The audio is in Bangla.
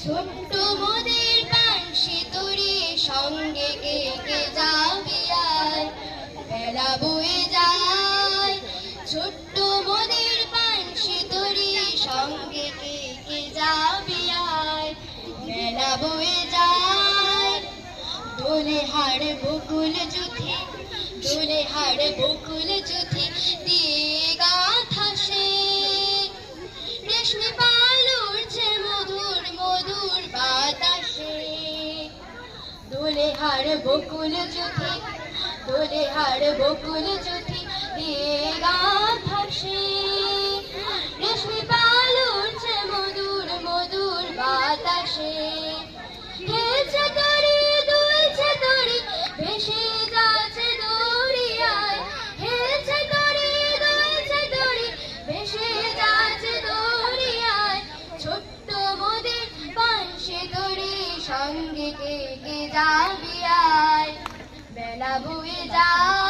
ছোট্ট মোদের বাঁশি তরি সঙ্গে কে কে যাবি আয়, বেলা বয়ে যায়। ছোট্ট মোদের বাঁশি তরি সঙ্গে কে কে যাবি আয়, বেলা বয়ে যায়। দোলে হাড় বকুল জুথি, দোলে হাড় বকুল জুথি দিয়ে গাথা সে, রেশমি পাল উড়ছে মধুর মধুর বাতাসে। দোলে হাড় বকুল জুথি, দোলে হাড় বকুল জুথি দিয়ে গাথা সে, রেশমি পাল উড়ছে মধুর মধুর বাতাসে। হেলছে তরি দুলছে তরি ভেসে যাচ্ছে দরিয়ায়, হেলছে তরি দুলছে তরি ভেসে যাচ্ছে দরিয়ায়। ছোট্ট মোদের বাঁশি তরি সঙ্গে কে কে যাবি আয়, বেলা বয়ে যায়।